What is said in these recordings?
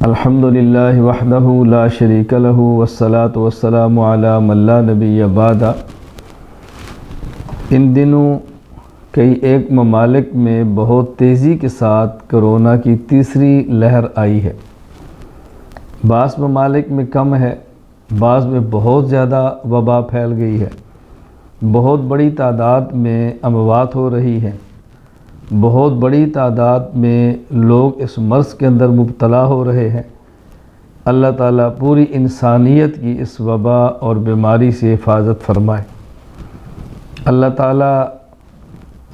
الحمدللہ وحدہ لا شریک لہ والصلاة والسلام علی من لا نبی بعد۔ ان دنوں کئی ایک ممالک میں بہت تیزی کے ساتھ کرونا کی تیسری لہر آئی ہے۔ بعض ممالک میں کم ہے، بعض میں بہت زیادہ وبا پھیل گئی ہے، بہت بڑی تعداد میں اموات ہو رہی ہیں، بہت بڑی تعداد میں لوگ اس مرض کے اندر مبتلا ہو رہے ہیں۔ اللہ تعالیٰ پوری انسانیت کی اس وبا اور بیماری سے حفاظت فرمائے۔ اللہ تعالیٰ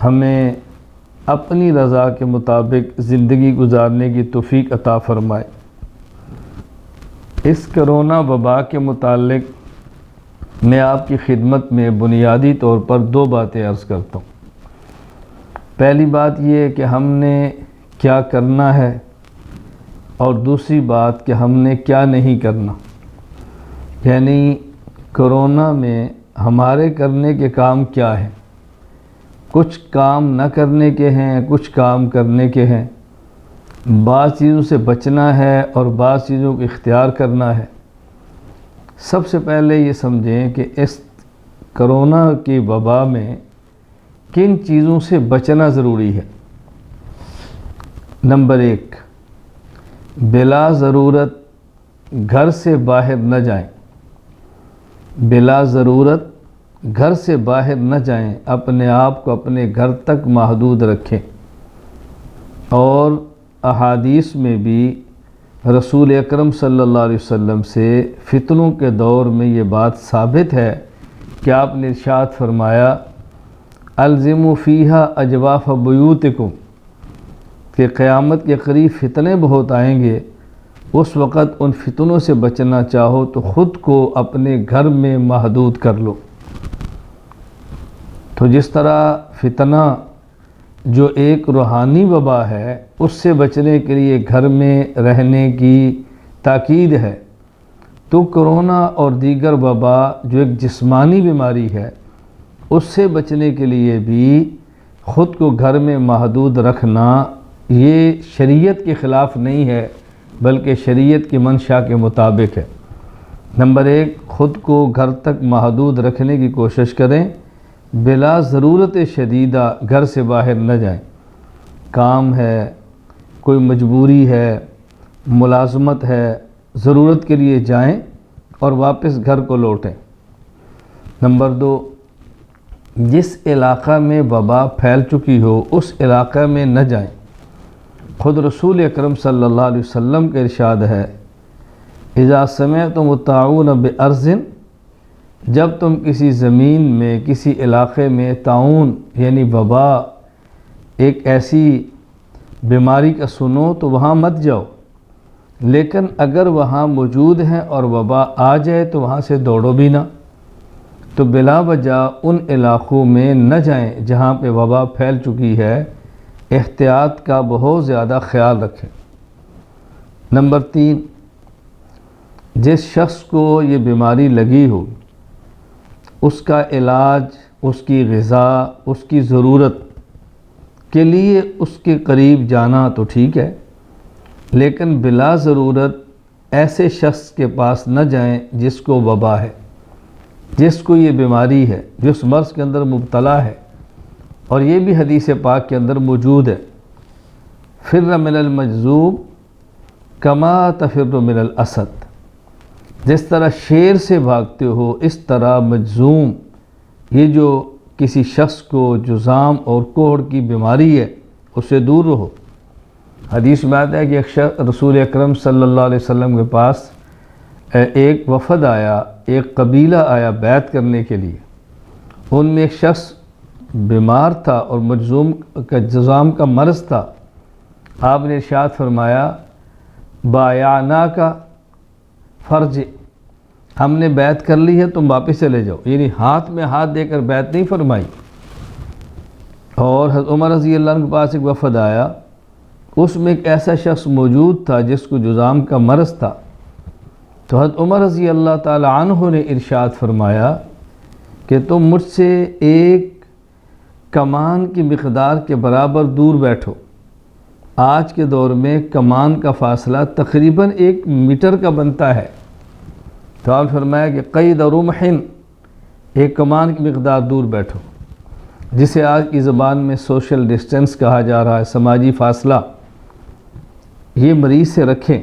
ہمیں اپنی رضا کے مطابق زندگی گزارنے کی توفیق عطا فرمائے۔ اس کرونا وبا کے متعلق میں آپ کی خدمت میں بنیادی طور پر دو باتیں عرض کرتا ہوں۔ پہلی بات یہ کہ ہم نے کیا کرنا ہے، اور دوسری بات کہ ہم نے کیا نہیں کرنا۔ یعنی کرونا میں ہمارے کرنے کے کام کیا ہیں۔ کچھ کام نہ کرنے کے ہیں، کچھ کام کرنے کے ہیں۔ بعض چیزوں سے بچنا ہے اور بعض چیزوں کو اختیار کرنا ہے۔ سب سے پہلے یہ سمجھیں کہ اس کرونا کی وبا میں کن چیزوں سے بچنا ضروری ہے۔ نمبر 1، بلا ضرورت گھر سے باہر نہ جائیں۔ بلا ضرورت گھر سے باہر نہ جائیں، اپنے آپ کو اپنے گھر تک محدود رکھیں۔ اور احادیث میں بھی رسول اکرم صلی اللہ علیہ وسلم سے فتنوں کے دور میں یہ بات ثابت ہے کہ آپ نے ارشاد فرمایا الزموا فیہا اجواف بیوتکم، کہ قیامت کے قریب فتنے بہت آئیں گے، اس وقت ان فتنوں سے بچنا چاہو تو خود کو اپنے گھر میں محدود کر لو۔ تو جس طرح فتنہ جو ایک روحانی وبا ہے، اس سے بچنے کے لیے گھر میں رہنے کی تاکید ہے، تو کرونا اور دیگر وبا جو ایک جسمانی بیماری ہے، اس سے بچنے کے لیے بھی خود کو گھر میں محدود رکھنا یہ شریعت کے خلاف نہیں ہے، بلکہ شریعت کی منشا کے مطابق ہے۔ نمبر 1، خود کو گھر تک محدود رکھنے کی کوشش کریں، بلا ضرورت شدیدہ گھر سے باہر نہ جائیں۔ کام ہے، کوئی مجبوری ہے، ملازمت ہے، ضرورت کے لیے جائیں اور واپس گھر کو لوٹیں۔ نمبر 2، جس علاقہ میں وبا پھیل چکی ہو اس علاقہ میں نہ جائیں۔ خود رسول اکرم صلی اللہ علیہ وسلم کا ارشاد ہے اذا سمعتم الطاعون بارض، جب تم کسی زمین میں، کسی علاقے میں طاعون یعنی وبا، ایک ایسی بیماری کا سنو تو وہاں مت جاؤ، لیکن اگر وہاں موجود ہیں اور وبا آ جائے تو وہاں سے دوڑو بھی نہ۔ تو بلا وجہ ان علاقوں میں نہ جائیں جہاں پہ وبا پھیل چکی ہے، احتیاط کا بہت زیادہ خیال رکھیں۔ نمبر 3، جس شخص کو یہ بیماری لگی ہو، اس کا علاج، اس کی غذا، اس کی ضرورت کے لیے اس کے قریب جانا تو ٹھیک ہے، لیکن بلا ضرورت ایسے شخص کے پاس نہ جائیں جس کو وبا ہے، جس کو یہ بیماری ہے، جو اس مرض کے اندر مبتلا ہے۔ اور یہ بھی حدیث پاک کے اندر موجود ہے فر من المجذوم کما تفر من الاسد، جس طرح شیر سے بھاگتے ہو اس طرح مجذوم، یہ جو کسی شخص کو جذام اور کوڑ کی بیماری ہے، اس سے دور رہو۔ حدیث میں آتا ہے کہ ایک شخص رسول اکرم صلی اللہ علیہ وسلم کے پاس ایک وفد آیا، ایک قبیلہ آیا بیعت کرنے کے لیے۔ ان میں ایک شخص بیمار تھا اور جذام کا مرض تھا۔ آپ نے ارشاد فرمایا بایعناک فرجع، ہم نے بیعت کر لی ہے، تم واپس چلے جاؤ۔ یعنی ہاتھ میں ہاتھ دے کر بیعت نہیں فرمائی۔ اور حضرت عمر رضی اللہ عنہ کے پاس ایک وفد آیا، اس میں ایک ایسا شخص موجود تھا جس کو جذام کا مرض تھا۔ تو حضرت عمر رضی اللہ تعالی عنہ نے ارشاد فرمایا کہ تم مجھ سے ایک کمان کی مقدار کے برابر دور بیٹھو، آج کے دور میں کمان کا فاصلہ تقریباً 1 میٹر کا بنتا ہے، تو آپ فرمایا کہ قید رمح، ایک کمان کی مقدار دور بیٹھو، جسے آج کی زبان میں سوشل ڈسٹنس کہا جا رہا ہے، سماجی فاصلہ، یہ مریض سے رکھیں۔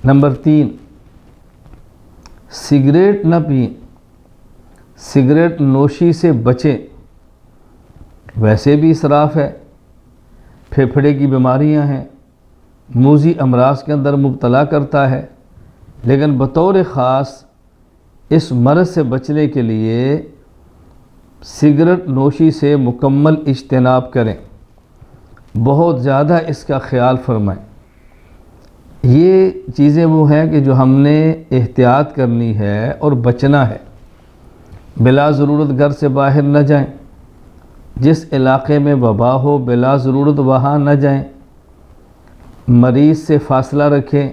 نمبر 3، سگریٹ نہ پئیں، سگریٹ نوشی سے بچیں، ویسے بھی اسراف ہے، پھیپھڑے کی بیماریاں ہیں، موذی امراض کے اندر مبتلا کرتا ہے، لیکن بطور خاص اس مرض سے بچنے کے لیے سگریٹ نوشی سے مکمل اجتناب کریں، بہت زیادہ اس کا خیال فرمائیں۔ یہ چیزیں وہ ہیں کہ جو ہم نے احتیاط کرنی ہے اور بچنا ہے۔ بلا ضرورت گھر سے باہر نہ جائیں، جس علاقے میں وبا ہو بلا ضرورت وہاں نہ جائیں، مریض سے فاصلہ رکھیں،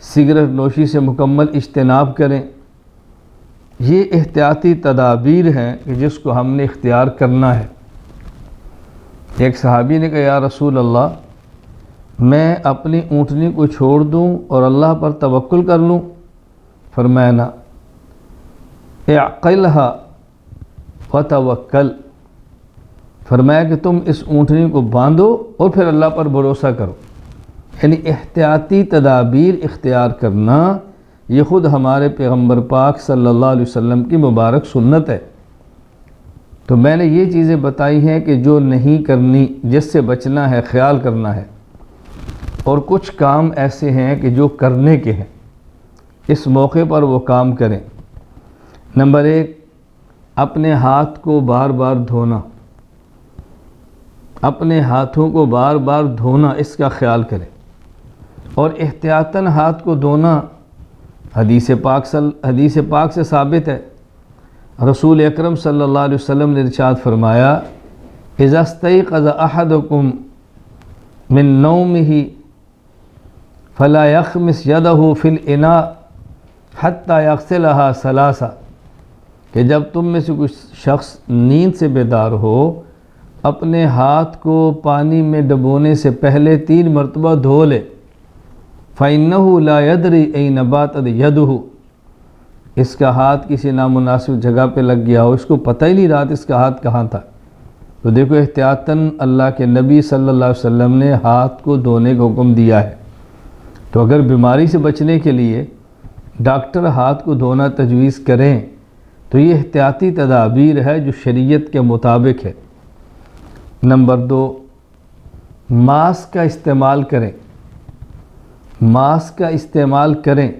سگریٹ نوشی سے مکمل اجتناب کریں۔ یہ احتیاطی تدابیر ہیں کہ جس کو ہم نے اختیار کرنا ہے۔ ایک صحابی نے کہا یا رسول اللہ، میں اپنی اونٹنی کو چھوڑ دوں اور اللہ پر توکل کر لوں؟ فرمایا نہ، اعقلھا وتوکل، فرمایا کہ تم اس اونٹنی کو باندھو اور پھر اللہ پر بھروسہ کرو۔ یعنی احتیاطی تدابیر اختیار کرنا یہ خود ہمارے پیغمبر پاک صلی اللہ علیہ وسلم کی مبارک سنت ہے۔ تو میں نے یہ چیزیں بتائی ہیں کہ جو نہیں کرنی، جس سے بچنا ہے، خیال کرنا ہے، اور کچھ کام ایسے ہیں کہ جو کرنے کے ہیں، اس موقع پر وہ کام کریں۔ نمبر 1، اپنے ہاتھ کو بار بار دھونا، اپنے ہاتھوں کو بار بار دھونا، اس کا خیال کریں، اور احتیاطاً ہاتھ کو دھونا حدیث پاک سے ثابت ہے۔ رسول اکرم صلی اللہ علیہ وسلم نے ارشاد فرمایا، اذا استيقظ احدكم من نومه فلا يخمس يده في الاناء حتى يغسلها ثلاثا، کہ جب تم میں سے کچھ شخص نیند سے بیدار ہو، اپنے ہاتھ کو پانی میں ڈبونے سے پہلے 3 مرتبہ دھو لے۔ فَإِنَّهُ لَا يَدْرِي أَيْنَ بَاتَتْ يَدُهُ، اس کا ہاتھ کسی نامناسب جگہ پہ لگ گیا ہو، اس کو پتہ ہی نہیں رہا اس کا ہاتھ کہاں تھا۔ تو دیکھو احتیاطاً اللہ کے نبی صلی اللہ علیہ وسلم نے ہاتھ کو دھونے کا حکم دیا ہے۔ تو اگر بیماری سے بچنے کے لیے ڈاکٹر ہاتھ کو دھونا تجویز کریں تو یہ احتیاطی تدابیر ہے جو شریعت کے مطابق ہے۔ نمبر 2، ماسک کا استعمال کریں، ماسک کا استعمال کریں۔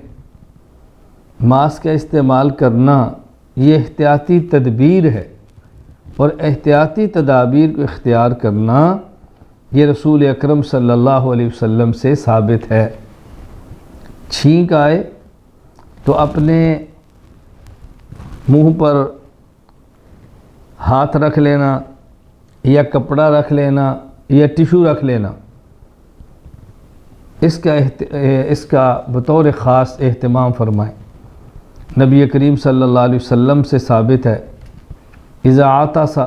ماسک کا استعمال کرنا یہ احتیاطی تدبیر ہے، اور احتیاطی تدابیر کو اختیار کرنا یہ رسول اکرم صلی اللہ علیہ وسلم سے ثابت ہے۔ چھینک آئے تو اپنے منہ پر ہاتھ رکھ لینا، یا کپڑا رکھ لینا، یا ٹیشو رکھ لینا، اس کا بطور خاص اہتمام فرمائیں۔ نبی کریم صلی اللہ علیہ وسلم سے ثابت ہے، اذا عطس،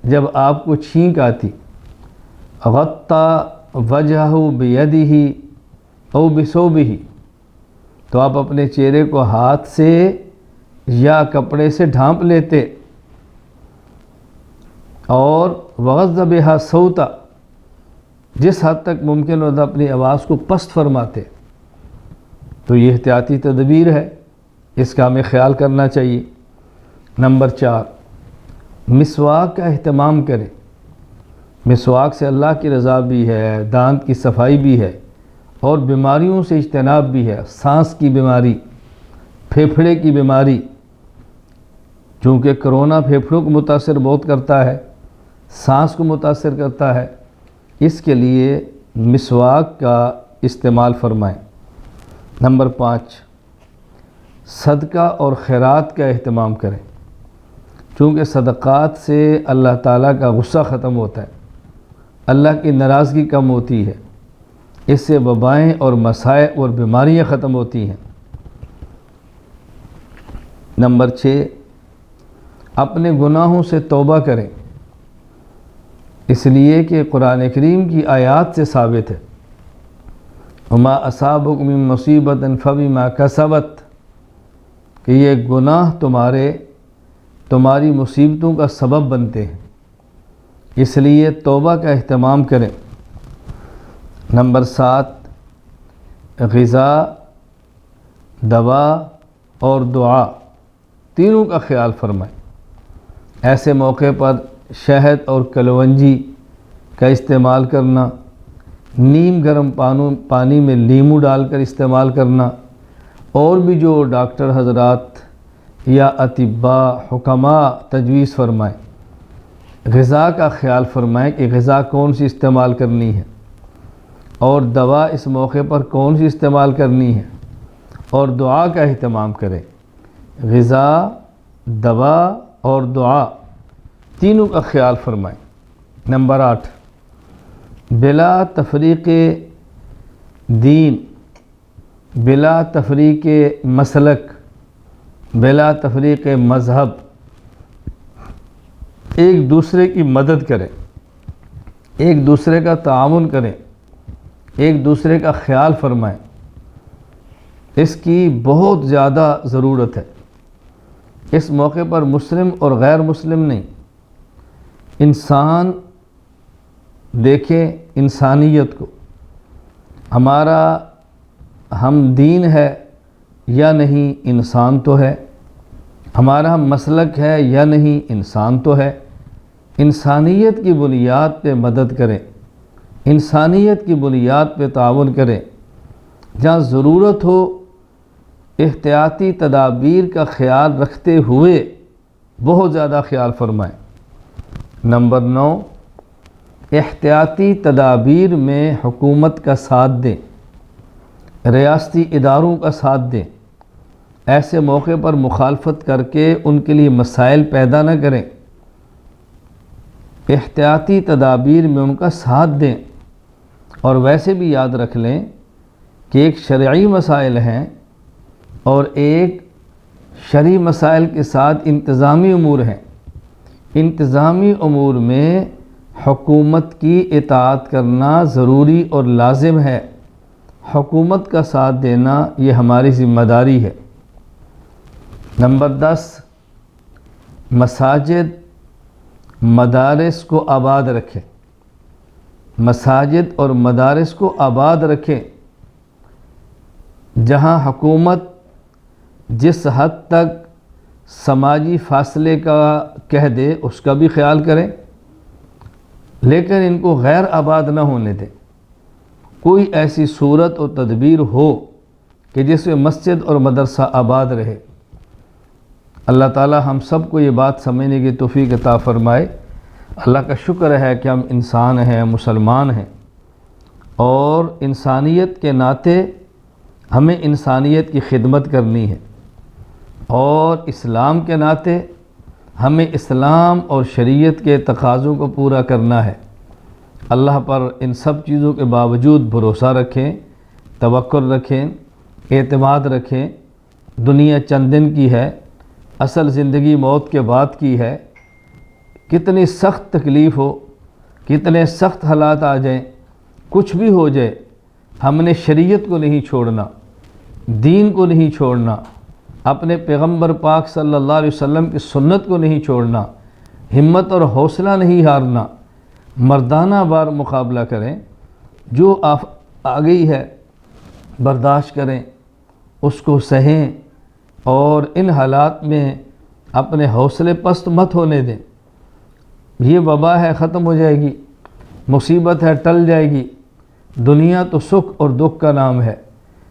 جب آپ کو چھینک آتی، غطا وجہہ بیدہ او بثوبہ، تو آپ اپنے چہرے کو ہاتھ سے یا کپڑے سے ڈھانپ لیتے، اور وغض بہا صوتا، جس حد تک ممکن ہوتا اپنی آواز کو پست فرماتے۔ تو یہ احتیاطی تدبیر ہے، اس کا ہمیں خیال کرنا چاہیے۔ نمبر 4، مسواک کا اہتمام کریں۔ مسواک سے اللہ کی رضا بھی ہے، دانت کی صفائی بھی ہے، اور بیماریوں سے اجتناب بھی ہے۔ سانس کی بیماری، پھیپھڑے کی بیماری، چونکہ کرونا پھیپھڑوں کو متاثر بہت کرتا ہے، سانس کو متاثر کرتا ہے، اس کے لیے مسواک کا استعمال فرمائیں۔ نمبر 5، صدقہ اور خیرات کا اہتمام کریں، چونکہ صدقات سے اللہ تعالیٰ کا غصہ ختم ہوتا ہے، اللہ کی ناراضگی کم ہوتی ہے، اس سے وبائیں اور مصائب اور بیماریاں ختم ہوتی ہیں۔ نمبر 6، اپنے گناہوں سے توبہ کریں، اس لیے کہ قرآن کریم کی آیات سے ثابت ہے، وما اصابکم من مصیبۃ فبما کسبت، کہ یہ گناہ تمہاری مصیبتوں کا سبب بنتے ہیں، اس لیے توبہ کا اہتمام کریں۔ نمبر 7، غذا، دوا اور دعا تینوں کا خیال فرمائیں۔ ایسے موقع پر شہد اور کلونجی کا استعمال کرنا، نیم گرم پانی میں لیمو ڈال کر استعمال کرنا، اور بھی جو ڈاکٹر حضرات یا اطباء حکماء تجویز فرمائیں۔ غذا کا خیال فرمائیں کہ غذا کون سی استعمال کرنی ہے، اور دوا اس موقع پر کون سی استعمال کرنی ہے، اور دعا کا اہتمام کریں۔ غذا، دوا اور دعا تینوں کا خیال فرمائیں۔ نمبر 8، بلا تفریق دین، بلا تفریق مسلک، بلا تفریق مذہب، ایک دوسرے کی مدد کریں، ایک دوسرے کا تعاون کریں، ایک دوسرے کا خیال فرمائیں۔ اس کی بہت زیادہ ضرورت ہے۔ اس موقع پر مسلم اور غیر مسلم نہیں، انسان دیکھیں انسانیت کو، ہم دین ہے یا نہیں، انسان تو ہے، ہمارا مسلک ہے یا نہیں، انسان تو ہے۔ انسانیت کی بنیاد پہ مدد کریں، انسانیت کی بنیاد پہ تعاون کریں۔ جہاں ضرورت ہو احتیاطی تدابیر کا خیال رکھتے ہوئے بہت زیادہ خیال فرمائیں۔ نمبر 9، احتیاطی تدابیر میں حکومت کا ساتھ دیں، ریاستی اداروں کا ساتھ دیں۔ ایسے موقع پر مخالفت کر کے ان کے لیے مسائل پیدا نہ کریں، احتیاطی تدابیر میں ان کا ساتھ دیں۔ اور ویسے بھی یاد رکھ لیں کہ ایک شرعی مسائل ہیں اور ایک شرعی مسائل کے ساتھ انتظامی امور ہیں۔ انتظامی امور میں حکومت کی اطاعت کرنا ضروری اور لازم ہے، حکومت کا ساتھ دینا یہ ہماری ذمہ داری ہے۔ نمبر 10، مساجد مدارس کو آباد رکھیں، مساجد اور مدارس کو آباد رکھیں۔ جہاں حکومت جس حد تک سماجی فاصلے کا کہہ دے اس کا بھی خیال کریں، لیکن ان کو غیر آباد نہ ہونے دیں۔ کوئی ایسی صورت و تدبیر ہو کہ جس میں مسجد اور مدرسہ آباد رہے۔ اللہ تعالی ہم سب کو یہ بات سمجھنے کی توفیق عطا فرمائے۔ اللہ کا شکر ہے کہ ہم انسان ہیں، مسلمان ہیں، اور انسانیت کے ناطے ہمیں انسانیت کی خدمت کرنی ہے، اور اسلام کے ناطے ہمیں اسلام اور شریعت کے تقاضوں کو پورا کرنا ہے۔ اللہ پر ان سب چیزوں کے باوجود بھروسہ رکھیں، توکل رکھیں، اعتماد رکھیں۔ دنیا چند دن کی ہے، اصل زندگی موت کے بعد کی ہے۔ کتنی سخت تکلیف ہو، کتنے سخت حالات آ جائیں، کچھ بھی ہو جائے، ہم نے شریعت کو نہیں چھوڑنا، دین کو نہیں چھوڑنا، اپنے پیغمبر پاک صلی اللہ علیہ وسلم کی سنت کو نہیں چھوڑنا، ہمت اور حوصلہ نہیں ہارنا، مردانہ بار مقابلہ کریں۔ جو آ گئی ہے برداشت کریں، اس کو سہیں، اور ان حالات میں اپنے حوصلے پست مت ہونے دیں۔ یہ وبا ہے، ختم ہو جائے گی، مصیبت ہے، ٹل جائے گی۔ دنیا تو سکھ اور دکھ کا نام ہے،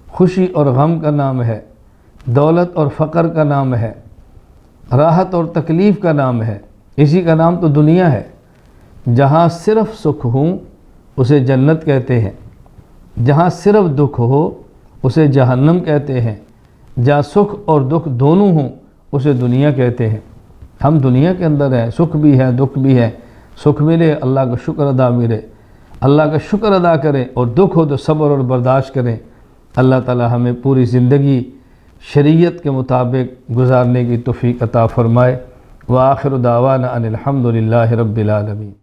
خوشی اور غم کا نام ہے، دولت اور فقر کا نام ہے، راحت اور تکلیف کا نام ہے، اسی کا نام تو دنیا ہے۔ جہاں صرف سکھ ہوں اسے جنت کہتے ہیں، جہاں صرف دکھ ہو اسے جہنم کہتے ہیں، جہاں سکھ اور دکھ دونوں ہوں اسے دنیا کہتے ہیں۔ ہم دنیا کے اندر ہیں، سکھ بھی ہے، دکھ بھی ہے۔ سکھ ملے اللہ کا شکر ادا ملے، اللہ کا شکر ادا کریں، اور دکھ ہو تو صبر اور برداشت کریں۔ اللہ تعالی ہمیں پوری زندگی شریعت کے مطابق گزارنے کی توفیق عطا فرمائے۔ وآخر دعوانا ان الحمد للہ رب العالمین۔